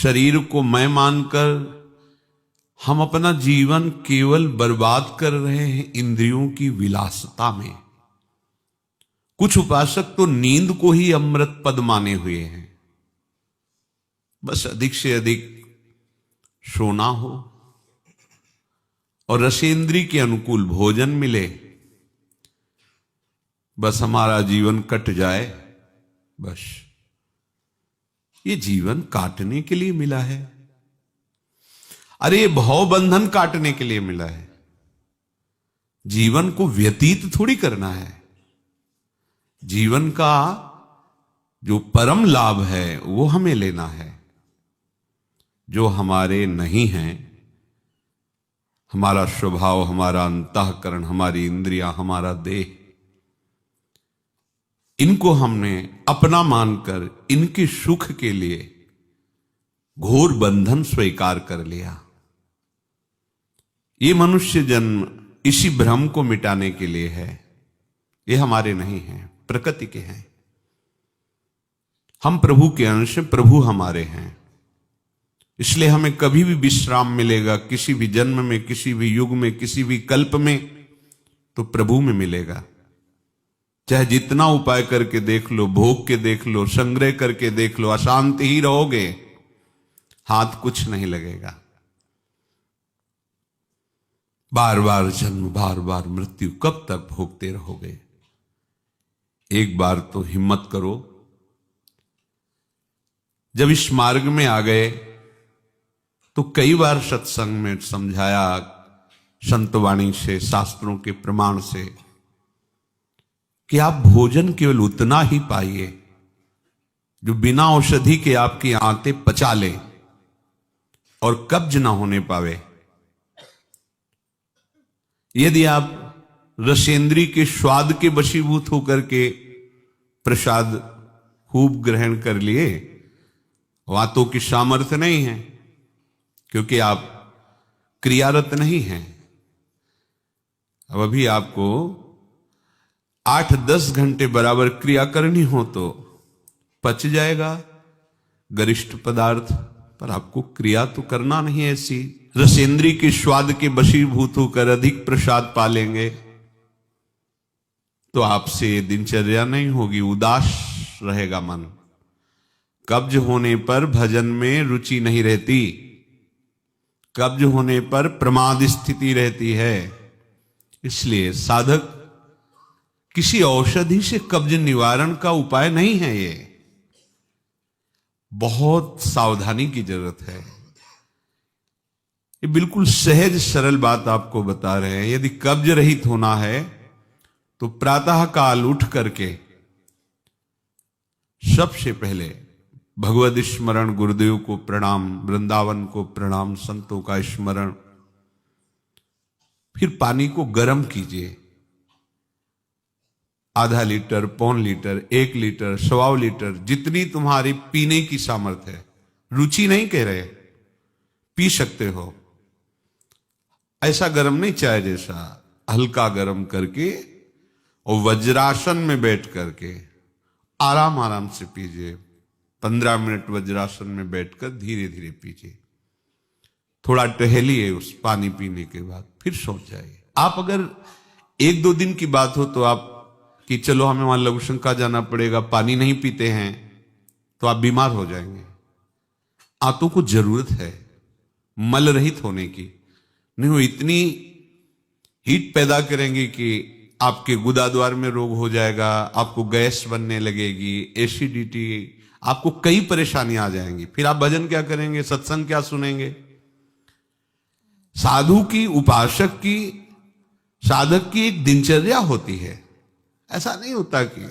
शरीर को मैं मानकर हम अपना जीवन केवल बर्बाद कर रहे हैं इंद्रियों की विलासता में। कुछ उपासक तो नींद को ही अमृत पद माने हुए हैं। बस अधिक से अधिक सोना हो और रसेंद्री के अनुकूल भोजन मिले, बस हमारा जीवन कट जाए। बस ये जीवन काटने के लिए मिला है। अरे ये भव बंधन काटने के लिए मिला है। जीवन को व्यतीत थोड़ी करना है। जीवन का जो परम लाभ है वो हमें लेना है। जो हमारे नहीं है, हमारा स्वभाव, हमारा अंतःकरण, हमारी इंद्रियां, हमारा देह, इनको हमने अपना मानकर इनके सुख के लिए घोर बंधन स्वीकार कर लिया। ये मनुष्य जन्म इसी भ्रम को मिटाने के लिए है। ये हमारे नहीं हैं, प्रकृति के हैं। हम प्रभु के अंश, प्रभु हमारे हैं। इसलिए हमें कभी भी विश्राम मिलेगा, किसी भी जन्म में, किसी भी युग में, किसी भी कल्प में, तो प्रभु में मिलेगा। चाहे जितना उपाय करके देख लो, भोग के देख लो, संग्रह करके देख लो, अशांत ही रहोगे, हाथ कुछ नहीं लगेगा। बार बार जन्म, बार बार मृत्यु, कब तक भोगते रहोगे? एक बार तो हिम्मत करो। जब इस मार्ग में आ गए तो कई बार सत्संग में समझाया, संतवाणी से, शास्त्रों के प्रमाण से, कि आप भोजन केवल उतना ही पाइए जो बिना औषधि के आपकी आंतें पचा ले और कब्ज ना होने पावे। यदि आप रसेंद्री के स्वाद के वशीभूत होकर के प्रसाद खूब ग्रहण कर लिए, वातों की सामर्थ्य नहीं है, क्योंकि आप क्रियारत नहीं हैं। अब अभी आपको 8-10 घंटे बराबर क्रिया करनी हो तो पच जाएगा गरिष्ठ पदार्थ, पर आपको क्रिया तो करना नहीं है। ऐसी रसेंद्री के स्वाद के वशीभूत होकर अधिक प्रसाद पालेंगे तो आपसे दिनचर्या नहीं होगी, उदास रहेगा मन। कब्ज होने पर भजन में रुचि नहीं रहती, कब्ज होने पर प्रमाद स्थिति रहती है। इसलिए साधक किसी औषधि से कब्ज निवारण का उपाय नहीं है। ये बहुत सावधानी की जरूरत है। ये बिल्कुल सहज सरल बात आपको बता रहे हैं। यदि कब्ज रहित होना है तो प्रातः काल उठ करके सबसे पहले भगवद स्मरण, गुरुदेव को प्रणाम, वृंदावन को प्रणाम, संतों का स्मरण, फिर पानी को गर्म कीजिए। आधा लीटर, पौन लीटर, 1 लीटर, 1.25 लीटर, जितनी तुम्हारी पीने की सामर्थ्य है। रुचि नहीं कह रहे, पी सकते हो। ऐसा गर्म नहीं, चाय जैसा, हल्का गर्म करके और वज्रासन में बैठ करके आराम आराम से पीजिए। 15 मिनट वज्रासन में बैठकर धीरे धीरे पीजिए। थोड़ा टहलिए उस पानी पीने के बाद, फिर सो जाइए। आप अगर 1-2 दिन की बात हो तो आप कि चलो हमें वहां लघु शंका जाना पड़ेगा, पानी नहीं पीते हैं, तो आप बीमार हो जाएंगे। आंतों को जरूरत है मल रहित होने की। नहीं वो इतनी हीट पैदा करेंगे कि आपके गुदाद्वार में रोग हो जाएगा, आपको गैस बनने लगेगी, एसिडिटी, आपको कई परेशानियां आ जाएंगी। फिर आप भजन क्या करेंगे, सत्संग क्या सुनेंगे? साधु की, उपासक की, साधक की एक दिनचर्या होती है। ऐसा नहीं होता कि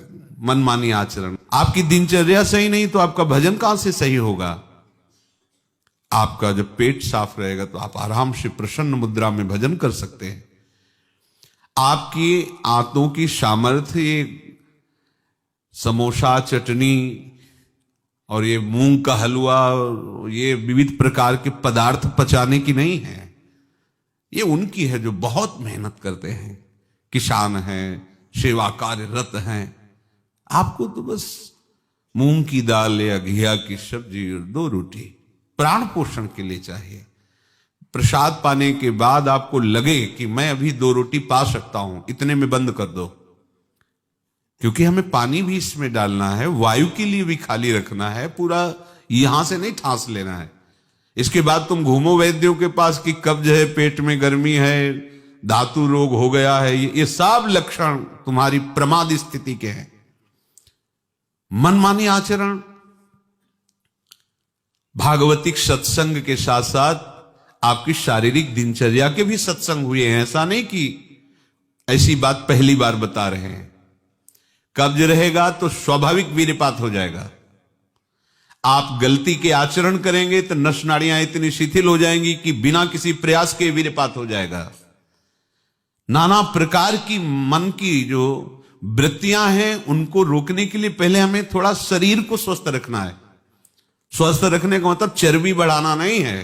मनमानी आचरण। आपकी दिनचर्या सही नहीं तो आपका भजन कहां से सही होगा? आपका जब पेट साफ रहेगा तो आप आराम से प्रसन्न मुद्रा में भजन कर सकते हैं। आपकी आंतों की सामर्थ्य ये समोसा, चटनी और ये मूंग का हलवा, ये विविध प्रकार के पदार्थ पचाने की नहीं है। ये उनकी है जो बहुत मेहनत करते हैं, किसान हैं, सेवा कार्यरत हैं। आपको तो बस मूंग की दाल या घिया की सब्जी और 2 रोटी, प्राण पोषण के लिए चाहिए। प्रसाद पाने के बाद आपको लगे कि मैं अभी 2 रोटी पा सकता हूं, इतने में बंद कर दो, क्योंकि हमें पानी भी इसमें डालना है, वायु के लिए भी खाली रखना है, पूरा यहां से नहीं ठांस लेना है। इसके बाद तुम घूमो वैद्यों के पास कि कब्ज है, पेट में गर्मी है, धातु रोग हो गया है, ये सब लक्षण तुम्हारी प्रमाद स्थिति के हैं। मनमानी आचरण, भागवतिक सत्संग के साथ साथ आपकी शारीरिक दिनचर्या के भी सत्संग हुए हैं। ऐसा नहीं कि ऐसी बात पहली बार बता रहे हैं। कब्ज रहेगा तो स्वाभाविक वीर्यपात हो जाएगा। आप गलती के आचरण करेंगे तो नस नाड़ियां इतनी शिथिल हो जाएंगी कि बिना किसी प्रयास के वीर्यपात हो जाएगा। नाना प्रकार की मन की जो वृत्तियां हैं उनको रोकने के लिए पहले हमें थोड़ा शरीर को स्वस्थ रखना है। स्वस्थ रखने का मतलब चर्बी बढ़ाना नहीं है।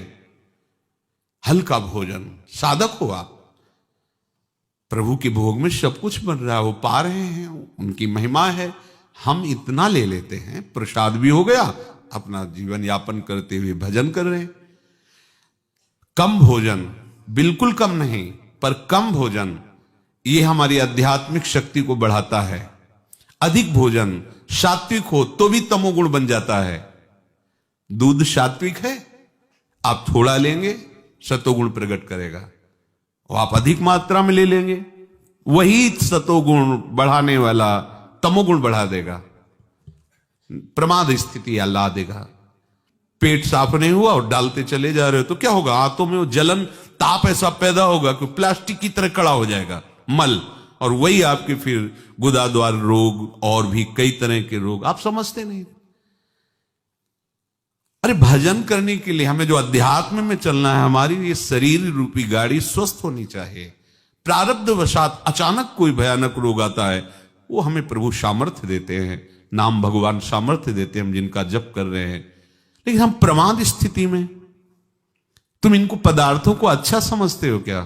हल्का भोजन, साधक हो आप, प्रभु के भोग में सब कुछ बन रहा है, वो पा रहे हैं, उनकी महिमा है। हम इतना ले लेते हैं, प्रसाद भी हो गया, अपना जीवन यापन करते हुए भजन कर रहे हैं। कम भोजन, बिल्कुल कम नहीं, पर कम भोजन ये हमारी आध्यात्मिक शक्ति को बढ़ाता है। अधिक भोजन, सात्विक हो तो भी तमोगुण बन जाता है। दूध सात्विक है, आप थोड़ा लेंगे सतोगुण प्रकट करेगा, और आप अधिक मात्रा में ले लेंगे, वही सतोगुण बढ़ाने वाला तमोगुण बढ़ा देगा, प्रमाद स्थिति या ला देगा। पेट साफ नहीं हुआ और डालते चले जा रहे हो तो क्या होगा? आंतों में वो जलन, ताप ऐसा पैदा होगा कि प्लास्टिक की तरह कड़ा हो जाएगा मल, और वही आपके फिर गुदाद्वार रोग और भी कई तरह के रोग। आप समझते नहीं। अरे भजन करने के लिए हमें जो अध्यात्म में चलना है, हमारी ये शरीर रूपी गाड़ी स्वस्थ होनी चाहिए। प्रारब्ध वशात अचानक कोई भयानक रोग आता है, वो हमें प्रभु सामर्थ्य देते हैं, नाम भगवान सामर्थ्य देते हैं, हम जिनका जप कर रहे हैं। लेकिन हम प्रमाद स्थिति में, तुम इनको पदार्थों को अच्छा समझते हो क्या?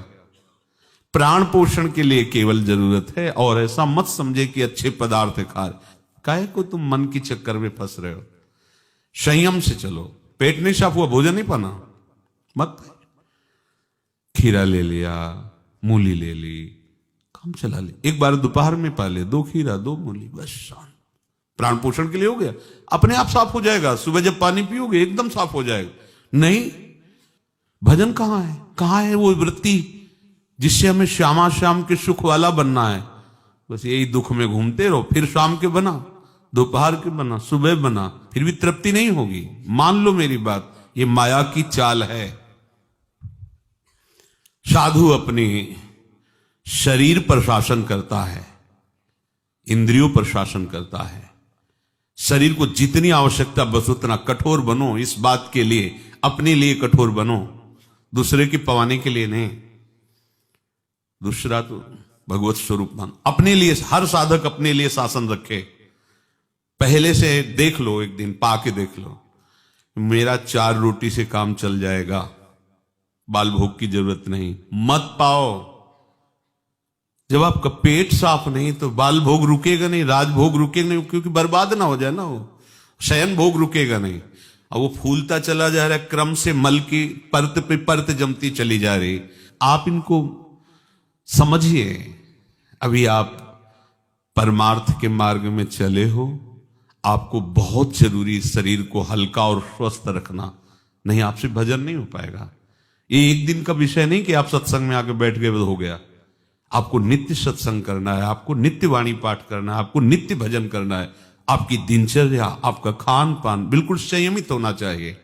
प्राण पोषण के लिए केवल जरूरत है, और ऐसा मत समझे कि अच्छे पदार्थ खा रहे, काहे को तुम मन की चक्कर में फंस रहे हो। संयम से चलो। पेट नहीं साफ हुआ, भोजन नहीं पाना मत। खीरा ले लिया, मूली ले ली, काम चला ले, एक बार दोपहर में पा ले 2 खीरा 2 मूली, बस शांत। प्राण पोषण के लिए हो गया, अपने आप साफ हो जाएगा। सुबह जब पानी पियोगे एकदम साफ हो जाएगा। नहीं, भजन कहां है? कहां है वो वृत्ति जिससे हमें श्यामा श्याम के सुख वाला बनना है? बस यही दुख में घूमते रहो। फिर शाम के बना, दोपहर के बना, सुबह बना, फिर भी तृप्ति नहीं होगी। मान लो मेरी बात, ये माया की चाल है। साधु अपने शरीर पर शासन करता है, इंद्रियों पर शासन करता है। शरीर को जितनी आवश्यकता बस उतना कठोर बनो। इस बात के लिए, अपने लिए कठोर बनो, दूसरे के पवाने के लिए नहीं। दूसरा तो भगवत स्वरूप मान। अपने लिए, हर साधक अपने लिए शासन रखे। पहले से देख लो, एक दिन पा के देख लो, मेरा 4 रोटी से काम चल जाएगा, बाल भोग की जरूरत नहीं। मत पाओ। जब आपका पेट साफ नहीं तो बाल भोग रुकेगा नहीं, राजभोग रुकेगा नहीं, क्योंकि बर्बाद ना हो जाए ना, वो शयन भोग रुकेगा नहीं। अब वो फूलता चला जा रहा है, क्रम से मल की परत पे परत जमती चली जा रही। आप इनको समझिए। अभी आप परमार्थ के मार्ग में चले हो, आपको बहुत जरूरी शरीर को हल्का और स्वस्थ रखना, नहीं आपसे भजन नहीं हो पाएगा। ये एक दिन का विषय नहीं कि आप सत्संग में आके बैठ गए हो गया। आपको नित्य सत्संग करना है, आपको नित्य वाणी पाठ करना है, आपको नित्य भजन करना है। आपकी दिनचर्या, आपका खान पान बिल्कुल संयमित होना चाहिए।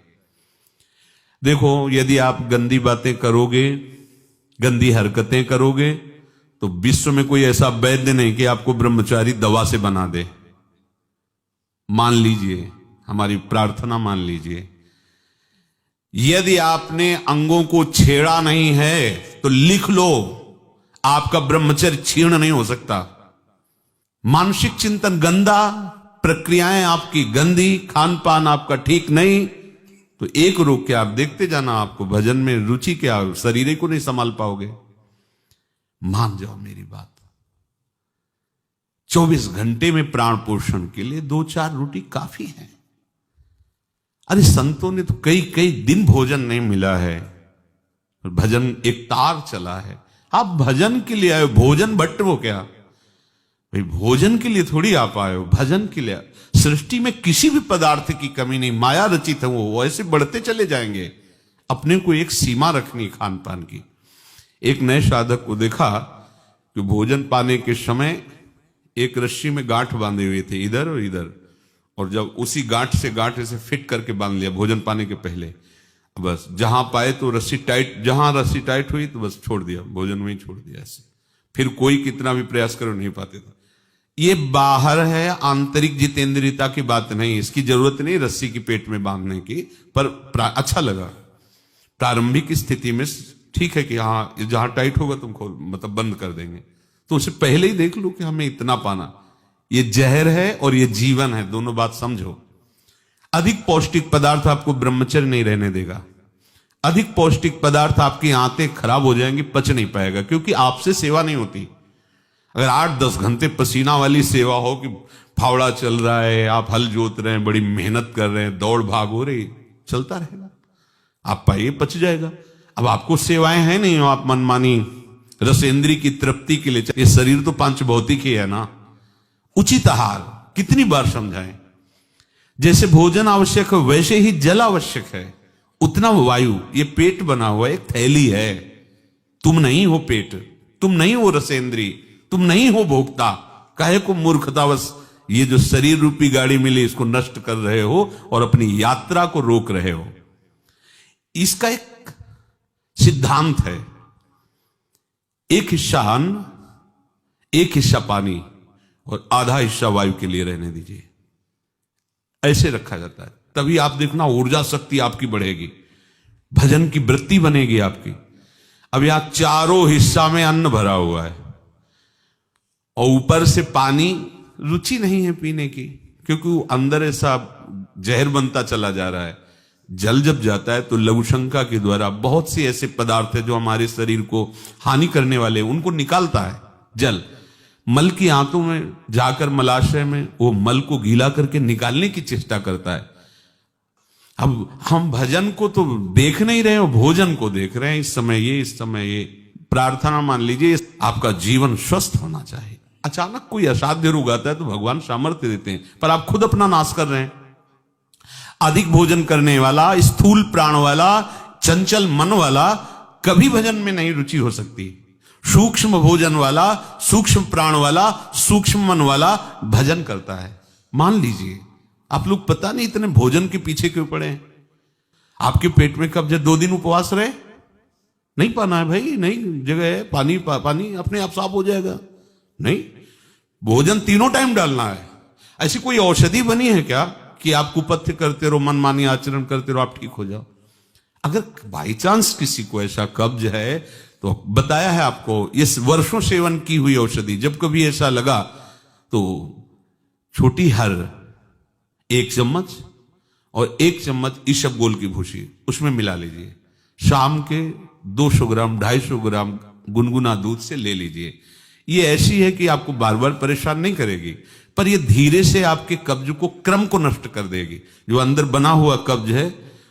देखो, यदि आप गंदी बातें करोगे, गंदी हरकतें करोगे, तो विश्व में कोई ऐसा वैद्य नहीं कि आपको ब्रह्मचारी दवा से बना दे। मान लीजिए, हमारी प्रार्थना मान लीजिए, यदि आपने अंगों को छेड़ा नहीं है तो लिख लो, आपका ब्रह्मचर्य क्षीण नहीं हो सकता। मानसिक चिंतन गंदा, प्रक्रियाएं आपकी गंदी, खान पान आपका ठीक नहीं, तो एक रोक के आप देखते जाना, आपको भजन में रुचि क्या, शरीर को नहीं संभाल पाओगे। मान जाओ मेरी बात। 24 घंटे में प्राण पोषण के लिए 2-4 रोटी काफी है। अरे संतों ने तो कई कई दिन भोजन नहीं मिला है, भजन एक तार चला है। आप भजन के लिए आए हो, भोजन बट वो क्या भाई, भोजन के लिए थोड़ी आप आए हो, भजन के लिए। सृष्टि में किसी भी पदार्थ की कमी नहीं, माया रचित है, वो ऐसे बढ़ते चले जाएंगे। अपने को एक सीमा रखनी खान पान की। एक नए साधक को देखा कि भोजन पाने के समय एक रस्सी में गांठ बांधे हुए थे इधर और इधर, और जब उसी गांठ से गांठ ऐसे फिट करके बांध लिया भोजन पाने के पहले, बस जहां पाए तो रस्सी टाइट, जहां रस्सी टाइट हुई तो बस छोड़ दिया, भोजन में ही छोड़ दिया ऐसे। फिर कोई कितना भी प्रयास करो नहीं पाते थे। ये बाहर है, आंतरिक जितेंद्रियता की बात नहीं, इसकी जरूरत नहीं रस्सी की पेट में बांधने की, पर अच्छा लगा प्रारंभिक स्थिति में। ठीक है कि हाँ जहां टाइट होगा तुम खोल, मतलब बंद कर देंगे, तो उससे पहले ही देख लो कि हमें इतना पाना, ये जहर है और ये जीवन है, दोनों बात समझो। अधिक पौष्टिक पदार्थ आपको ब्रह्मचर्य नहीं रहने देगा। अधिक पौष्टिक पदार्थ आपकी आंतें खराब हो जाएंगी, पच नहीं पाएगा, क्योंकि आपसे सेवा नहीं होती। अगर 8-10 घंटे पसीना वाली सेवा हो कि फावड़ा चल रहा है, आप हल जोत रहे हैं, बड़ी मेहनत कर रहे हैं, दौड़ भाग हो रही, चलता रहेगा, आप पाइए पच जाएगा। अब आपको सेवाएं हैं नहीं, आप मनमानी रसेंद्री की तृप्ति के लिए, ये शरीर तो पांच भौतिक ही है ना। उचित आहार कितनी बार समझाएं, जैसे भोजन आवश्यक है वैसे ही जल आवश्यक है, उतना वायु। ये पेट बना हुआ एक थैली है, तुम नहीं हो पेट, तुम नहीं हो रसेंद्री, तुम नहीं हो भोक्ता। काहे को मूर्खतावश ये जो शरीर रूपी गाड़ी मिली इसको नष्ट कर रहे हो और अपनी यात्रा को रोक रहे हो। इसका एक सिद्धांत है, एक हिस्सा अन्न, एक हिस्सा पानी और आधा हिस्सा वायु के लिए रहने दीजिए। ऐसे रखा जाता है, तभी आप देखना ऊर्जा शक्ति आपकी बढ़ेगी, भजन की वृत्ति बनेगी आपकी। अब यहां चारों हिस्सा में अन्न भरा हुआ है और ऊपर से पानी, रुचि नहीं है पीने की, क्योंकि वो अंदर ऐसा जहर बनता चला जा रहा है। जल जब जाता है तो लघुशंका के द्वारा बहुत सी ऐसे पदार्थ है जो हमारे शरीर को हानि करने वाले, उनको निकालता है जल। मल की आंतों में जाकर मलाशय में वो मल को गीला करके निकालने की चेष्टा करता है। अब हम भजन को तो देख नहीं रहे हो, भोजन को देख रहे हैं। इस समय ये प्रार्थना मान लीजिए, आपका जीवन स्वस्थ होना चाहिए। अचानक कोई असाध्य रोग आता है तो भगवान सामर्थ्य देते हैं, पर आप खुद अपना नाश कर रहे हैं। अधिक भोजन करने वाला, स्थूल प्राण वाला, चंचल मन वाला कभी भजन में नहीं रुचि हो सकती। सूक्ष्म भोजन वाला, सूक्ष्म प्राण वाला, सूक्ष्म मन वाला भजन करता है। मान लीजिए आप लोग पता नहीं इतने भोजन के पीछे क्यों पड़े हैं। आपके पेट में कब्ज, 2 दिन उपवास रहे, नहीं पाना है भाई, नहीं जगह है, पानी अपने आप साफ हो जाएगा। नहीं, भोजन तीनों टाइम डालना है। ऐसी कोई औषधि बनी है क्या कि आप कुपथ्य करते रहो, मनमानी आचरण करते रहो, आप ठीक हो जाओ? अगर बाई चांस किसी को ऐसा कब्ज है तो बताया है आपको, इस वर्षों सेवन की हुई औषधि, जब कभी ऐसा लगा तो छोटी हर 1 चम्मच और 1 चम्मच इसबगोल की भूसी उसमें मिला लीजिए। शाम के 200 ग्राम 250 ग्राम गुनगुना दूध से ले लीजिए। ये ऐसी है कि आपको बार बार परेशान नहीं करेगी, पर ये धीरे से आपके कब्ज को, क्रम को नष्ट कर देगी। जो अंदर बना हुआ कब्ज है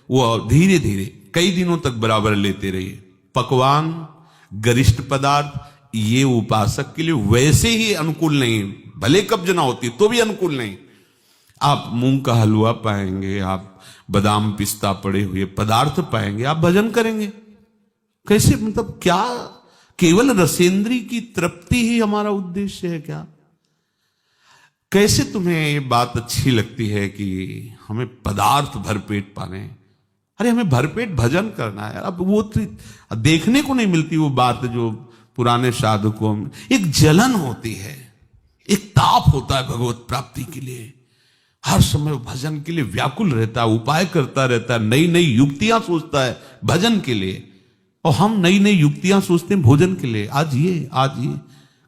वो धीरे धीरे कई दिनों तक बराबर लेते रहिए। पकवान, गरिष्ठ पदार्थ ये उपासक के लिए वैसे ही अनुकूल नहीं, भले कब्ज ना होती तो भी अनुकूल नहीं। आप मूंग का हलवा पाएंगे, आप बादाम पिस्ता पड़े हुए पदार्थ पाएंगे, आप भजन करेंगे। कैसे, मतलब क्या केवल रसेंद्री की तृप्ति ही हमारा उद्देश्य है क्या? कैसे तुम्हें ये बात अच्छी लगती है कि हमें पदार्थ भरपेट पाने? अरे हमें भरपेट भजन करना है। अब वो तो देखने को नहीं मिलती वो बात जो पुराने साधकों में एक जलन होती है, एक ताप होता है भगवत प्राप्ति के लिए। हर समय भजन के लिए व्याकुल रहता है, उपाय करता रहता है, नई नई युक्तियां सोचता है भजन के लिए। और हम नई नई युक्तियां सोचते हैं भोजन के लिए। आज ये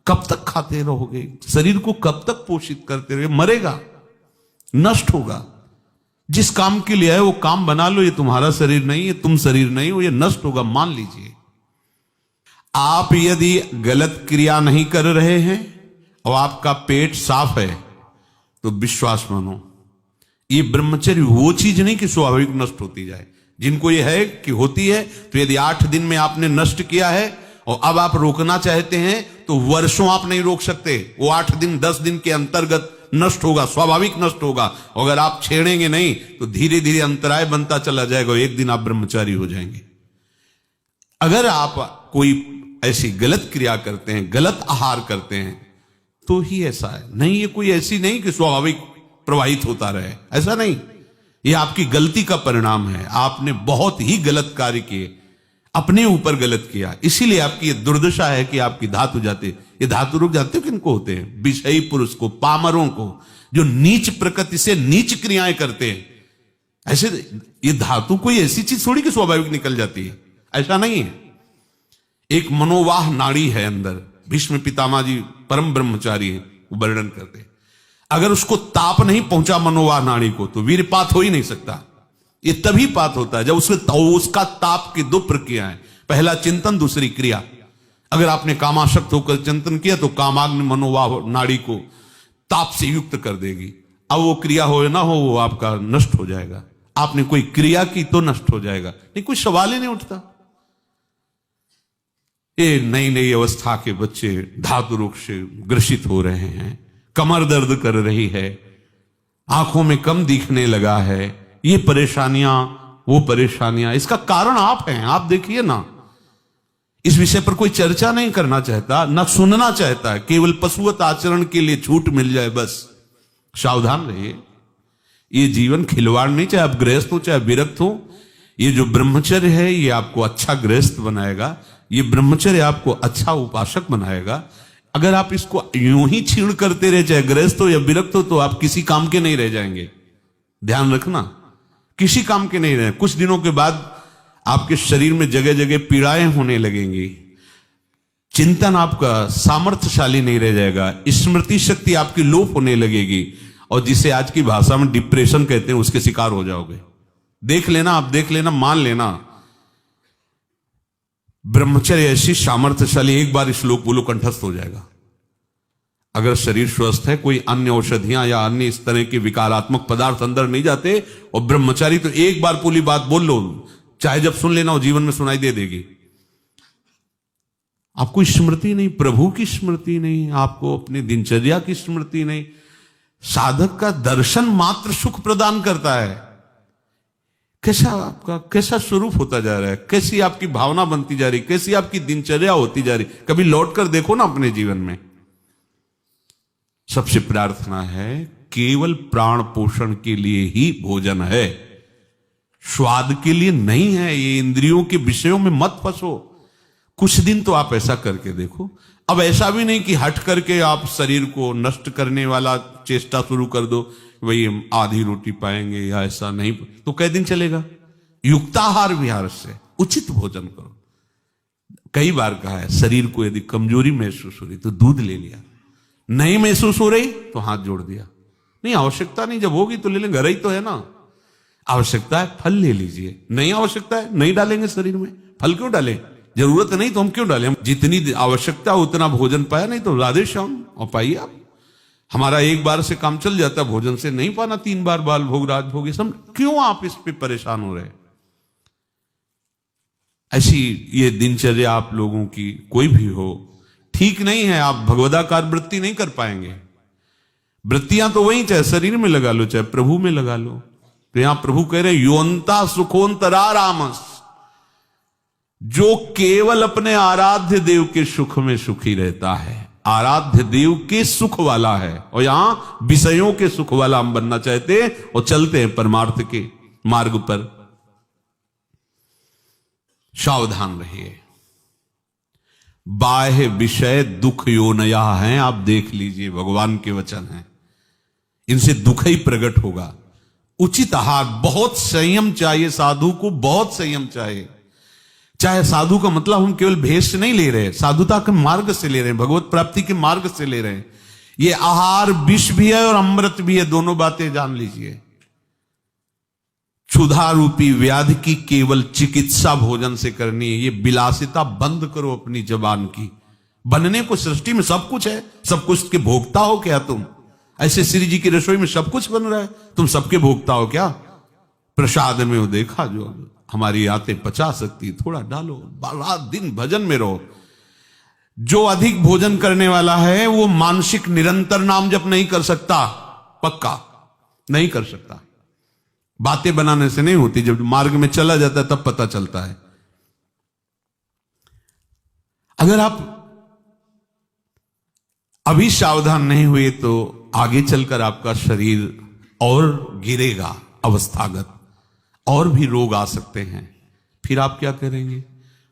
कब तक खाते रहोगे? शरीर को कब तक पोषित करते रहोगे? मरेगा, नष्ट होगा। जिस काम के लिए है वो काम बना लो। ये तुम्हारा शरीर नहीं है, तुम शरीर नहीं हो, ये नष्ट होगा, मान लीजिए। आप यदि गलत क्रिया नहीं कर रहे हैं और आपका पेट साफ है तो विश्वास मानो ये ब्रह्मचर्य वो चीज नहीं कि स्वाभाविक नष्ट होती जाए। जिनको ये है कि होती है, तो यदि 8 दिन में आपने नष्ट किया है और अब आप रोकना चाहते हैं तो वर्षों आप नहीं रोक सकते। वो 8 दिन 10 दिन के अंतर्गत नष्ट होगा, स्वाभाविक नष्ट होगा। अगर आप छेड़ेंगे नहीं तो धीरे धीरे अंतराय बनता चला जाएगा, एक दिन आप ब्रह्मचारी हो जाएंगे। अगर आप कोई ऐसी गलत क्रिया करते हैं, गलत आहार करते हैं, तो ही ऐसा है। नहीं, ये कोई ऐसी नहीं कि स्वाभाविक प्रवाहित होता रहे, ऐसा नहीं। ये आपकी गलती का परिणाम है। आपने बहुत ही गलत कार्य किए, अपने ऊपर गलत किया, इसीलिए आपकी ये दुर्दशा है कि आपकी धातु जाते। ये धातु रोग जानते हो किनको होते हैं? विषयी पुरुष को, पामरों को, जो नीच प्रकृति से नीच क्रियाएं करते हैं। ऐसे ये धातु कोई ऐसी चीज थोड़ी कि स्वाभाविक निकल जाती है, ऐसा नहीं है। एक मनोवाह नाड़ी है अंदर। भीष्म पितामह जी परम ब्रह्मचारी हैं, वो वर्णन करते हैं। अगर उसको ताप नहीं पहुंचा मनोवाह नाड़ी को, तो वीरपात हो ही नहीं सकता। ये तभी पात होता है जब उसका ताप की 2 प्रक्रियाएं, पहला चिंतन, दूसरी क्रिया। अगर आपने कामाशक्त होकर चिंतन किया तो कामाग्नि मनोवाह नाड़ी को ताप से युक्त कर देगी। अब वो क्रिया हो या ना हो, वो आपका नष्ट हो जाएगा। आपने कोई क्रिया की तो नष्ट हो जाएगा, नहीं कोई सवाल ही नहीं उठता। ये नई नई अवस्था के बच्चे धातु रोग से ग्रसित हो रहे हैं, कमर दर्द कर रही है, आंखों में कम दिखने लगा है, ये परेशानियां वो परेशानियां। इसका कारण आप हैं, आप देखिए ना। इस विषय पर कोई चर्चा नहीं करना चाहता, ना सुनना चाहता है। केवल पशुवत आचरण के लिए छूट मिल जाए बस। सावधान रहिए, ये जीवन खिलवाड़ नहीं, चाहे आप गृहस्थ हो चाहे विरक्त हो। ये जो ब्रह्मचर्य है ये आपको अच्छा गृहस्थ बनाएगा, ये ब्रह्मचर्य आपको अच्छा उपासक बनाएगा। अगर आप इसको यूं ही छीण करते रहे, चाहे गृहस्थ हो या विरक्त हो, तो आप किसी काम के नहीं रह जाएंगे। ध्यान रखना, किसी काम के नहीं रहे। कुछ दिनों के बाद आपके शरीर में जगह जगह पीड़ाएं होने लगेंगी, चिंतन आपका सामर्थ्यशाली नहीं रह जाएगा, स्मृति शक्ति आपकी लोप होने लगेगी, और जिसे आज की भाषा में डिप्रेशन कहते हैं, उसके शिकार हो जाओगे। देख लेना, आप देख लेना, मान लेना। ब्रह्मचर्य ऐसी सामर्थ्यशाली, एक बार श्लोक बोलो कंठस्थ हो जाएगा। अगर शरीर स्वस्थ है, कोई अन्य औषधियां या अन्य इस तरह के विकारात्मक पदार्थ अंदर नहीं जाते, और ब्रह्मचारी तो एक बार पूरी बात बोल लो, चाहे जब सुन लेना, वो जीवन में सुनाई दे देगी। आपको स्मृति नहीं, प्रभु की स्मृति नहीं, आपको अपनी दिनचर्या की स्मृति नहीं। साधक का दर्शन मात्र सुख प्रदान करता है। कैसा स्वरूप होता जा रहा है, कैसी आपकी भावना बनती जा रही, कैसी आपकी दिनचर्या होती जा रही। कभी लौट कर देखो ना अपने जीवन में। सबसे प्रार्थना है, केवल प्राण पोषण के लिए ही भोजन है, स्वाद के लिए नहीं है। ये इंद्रियों के विषयों में मत फंसो। कुछ दिन तो आप ऐसा करके देखो। अब ऐसा भी नहीं कि हट करके आप शरीर को नष्ट करने वाला चेष्टा शुरू कर दो, वही हम आधी रोटी पाएंगे या ऐसा नहीं, तो कई दिन चलेगा। युक्ताहार विहार से उचित भोजन करो। कई बार कहा है, शरीर को यदि कमजोरी महसूस हो रही तो दूध ले लिया, नहीं महसूस हो रही तो हाथ जोड़ दिया। नहीं, आवश्यकता नहीं, जब होगी तो ले लेंगे, घर ही तो है ना। आवश्यकता है फल ले लीजिए, नहीं आवश्यकता है नहीं डालेंगे शरीर में। फल क्यों डालें? जरूरत नहीं तो हम क्यों डालें? जितनी आवश्यकता उतना भोजन पाया, नहीं तो राधे श्याम और पाइए आप। हमारा एक बार से काम चल जाता, भोजन से नहीं पाना 3 बार बाल भोग राज भोग, सब क्यों आप इस पे परेशान हो रहे? ऐसी ये दिनचर्या आप लोगों की कोई भी हो ठीक नहीं है। आप भगवदाकार वृत्ति नहीं कर पाएंगे। वृत्तियां तो वही, चाहे शरीर में लगा लो चाहे प्रभु में लगा लो। तो यहां प्रभु कह रहे योन्ता सुखोन्तरा रामस, जो केवल अपने आराध्य देव के सुख में सुखी रहता है, आराध्य देव के सुख वाला है। और यहां विषयों के सुख वाला हम बनना चाहते हैं और चलते हैं परमार्थ के मार्ग पर। सावधान रहिए, बाह्य विषय दुख योनया हैं। आप देख लीजिए, भगवान के वचन हैं, इनसे दुख ही प्रकट होगा। उचित आहार, बहुत संयम चाहिए साधु को, बहुत संयम चाहिए। चाहे साधु का मतलब हम केवल भेष नहीं ले रहे, साधुता के मार्ग से ले रहे हैं, भगवत प्राप्ति के मार्ग से ले रहे हैं। ये आहार विष भी है और अमृत भी है, दोनों बातें जान लीजिए। क्षुधा रूपी व्याधि की केवल चिकित्सा भोजन से करनी है। ये विलासिता बंद करो अपनी जबान की। बनने को सृष्टि में सब कुछ है, सब कुछ के भोगता हो क्या तुम? ऐसे श्री जी की रसोई में सब कुछ बन रहा है, तुम सबके भोगता हो क्या? प्रसाद में वो देखा जो हमारी आते पचा सकती, थोड़ा डालो, रात दिन भजन में रहो। जो अधिक भोजन करने वाला है वो मानसिक निरंतर नाम जप नहीं कर सकता, पक्का नहीं कर सकता। बातें बनाने से नहीं होती, जब मार्ग में चला जाता है तब पता चलता है। अगर आप अभी सावधान नहीं हुए तो आगे चलकर आपका शरीर और गिरेगा, अवस्थागत, और भी रोग आ सकते हैं। फिर आप क्या करेंगे?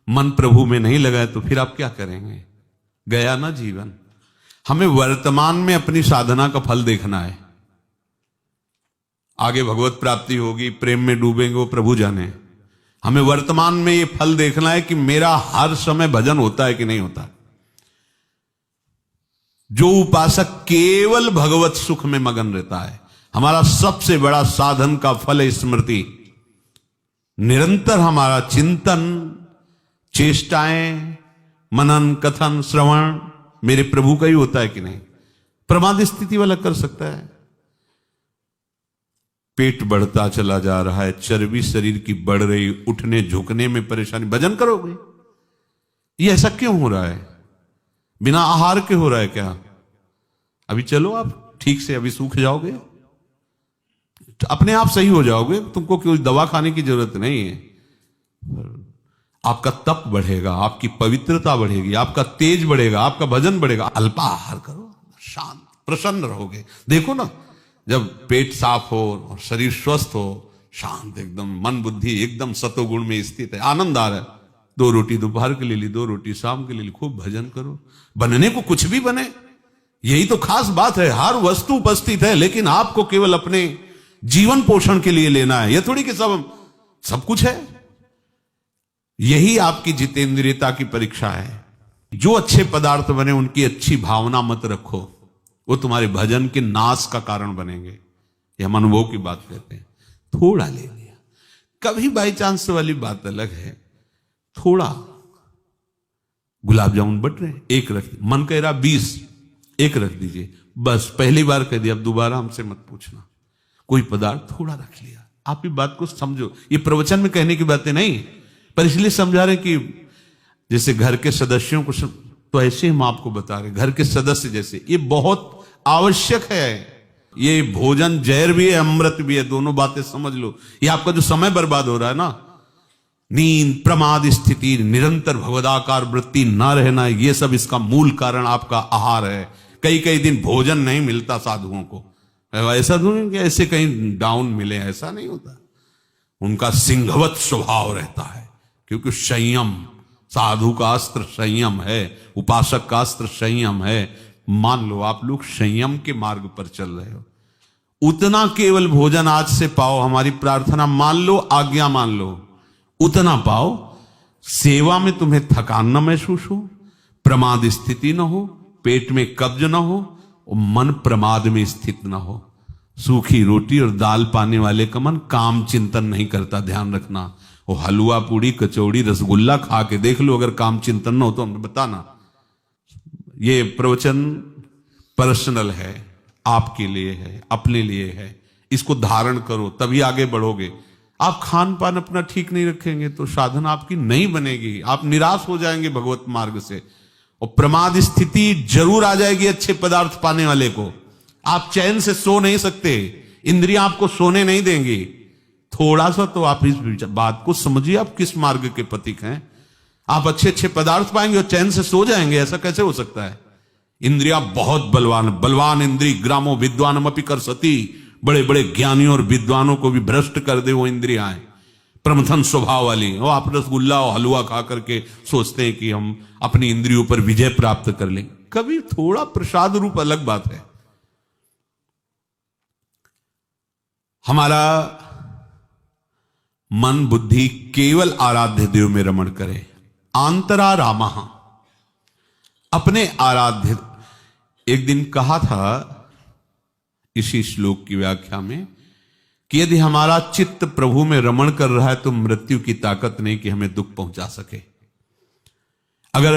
मन प्रभु में नहीं लगाए तो फिर आप क्या करेंगे? गया ना जीवन। हमें वर्तमान में अपनी साधना का फल देखना है। आगे भगवत प्राप्ति होगी, प्रेम में डूबेंगे, वो प्रभु जाने। हमें वर्तमान में ये फल देखना है कि मेरा हर समय भजन होता है कि नहीं होता। जो उपासक केवल भगवत सुख में मगन रहता है, हमारा सबसे बड़ा साधन का फल है स्मृति। निरंतर हमारा चिंतन, चेष्टाएं, मनन, कथन, श्रवण मेरे प्रभु का ही होता है कि नहीं। प्रमाद स्थिति वाला कर सकता है। पेट बढ़ता चला जा रहा है, चर्बी शरीर की बढ़ रही, उठने झुकने में परेशानी, भजन करोगे? ये ऐसा क्यों हो रहा है? बिना आहार के हो रहा है क्या? अभी चलो आप ठीक से, अभी सूख जाओगे, अपने आप सही हो जाओगे, तुमको कोई दवा खाने की जरूरत नहीं है। आपका तप बढ़ेगा, आपकी पवित्रता बढ़ेगी, आपका तेज बढ़ेगा, आपका भजन बढ़ेगा। अल्पाहार करो, शांत प्रसन्न रहोगे। देखो ना, जब पेट साफ हो और शरीर स्वस्थ हो, शांत एकदम, मन बुद्धि एकदम सतोगुण में स्थित है, आनंद आ रहा है। 2 रोटी दोपहर के ले ली, 2 रोटी शाम के ले ली, खूब भजन करो। बनने को कुछ भी बने, यही तो खास बात है। हर वस्तु उपस्थित है, लेकिन आपको केवल अपने जीवन पोषण के लिए लेना है। यह थोड़ी कि सब कुछ है। यही आपकी जितेंद्रियता की परीक्षा है। जो अच्छे पदार्थ बने उनकी अच्छी भावना मत रखो, वो तुम्हारे भजन के नाश का कारण बनेंगे। ये हम अनुभव की बात कहते हैं। थोड़ा ले लिया, कभी बाई चांस वाली बात अलग है। थोड़ा गुलाब जामुन बट रहे, 1 रख, मन कह रहा 20, 1 रख दीजिए बस। पहली बार कह दिया, अब दोबारा हमसे मत पूछना। कोई पदार्थ थोड़ा रख लिया। आप ये बात को समझो, ये प्रवचन में कहने की बातें नहीं, पर इसलिए समझा रहे कि जैसे घर के सदस्यों को तो ऐसे हम आपको बता रहे, घर के सदस्य जैसे, ये बहुत आवश्यक है। ये भोजन जहर भी है, अमृत भी है, दोनों बातें समझ लो। ये आपका जो समय बर्बाद हो रहा है ना, नींद, प्रमाद स्थिति, निरंतर भगवदाकार वृत्ति ना रहना, ये सब इसका मूल कारण आपका आहार है। कई दिन भोजन नहीं मिलता साधुओं को। ऐसा नहीं कि ऐसे कहीं डाउन मिले, ऐसा नहीं होता। उनका सिंहवत स्वभाव रहता है, क्योंकि संयम, साधु का अस्त्र संयम है, उपासक का अस्त्र संयम है। मान लो आप लोग संयम के मार्ग पर चल रहे हो, उतना केवल भोजन आज से पाओ। हमारी प्रार्थना मान लो, आज्ञा मान लो, उतना पाओ। सेवा में तुम्हें थकान न महसूस हो, प्रमाद स्थिति न हो, पेट में कब्ज न हो, और मन प्रमाद में स्थित न हो। सूखी रोटी और दाल पाने वाले का मन काम चिंतन नहीं करता, ध्यान रखना। वो हलवा, पूड़ी, कचौड़ी, रसगुल्ला खा के देख लो, अगर काम चिंतन न हो तो हमें बताना। ये प्रवचन पर्सनल है, आपके लिए है, अपने लिए है। इसको धारण करो, तभी आगे बढ़ोगे। आप खान पान अपना ठीक नहीं रखेंगे तो साधना आपकी नहीं बनेगी, आप निराश हो जाएंगे भगवत मार्ग से, और प्रमाद स्थिति जरूर आ जाएगी अच्छे पदार्थ पाने वाले को। आप चैन से सो नहीं सकते, इंद्रियां आपको सोने नहीं देंगी। थोड़ा सा तो आप इस बात को समझिए, आप किस मार्ग के पथिक हैं। आप अच्छे पदार्थ पाएंगे और चैन से सो जाएंगे, ऐसा कैसे हो सकता है? इंद्रियां बहुत बलवान इंद्री ग्रामो विद्वानमपि कर सती। बड़े ज्ञानियों और विद्वानों को भी भ्रष्ट कर दे वो इंद्रियां, प्रमथन स्वभाव वाली। वो आप रसगुल्ला और हलवा खा करके सोचते हैं कि हम अपनी इंद्रियों पर विजय प्राप्त कर लेंगे। कभी थोड़ा प्रसाद रूप अलग बात है। हमारा मन बुद्धि केवल आराध्य देव में रमण करे। आंतरा रामः, अपने आराध्य। एक दिन कहा था इसी श्लोक की व्याख्या में कि यदि हमारा चित्त प्रभु में रमण कर रहा है तो मृत्यु की ताकत नहीं कि हमें दुख पहुंचा सके। अगर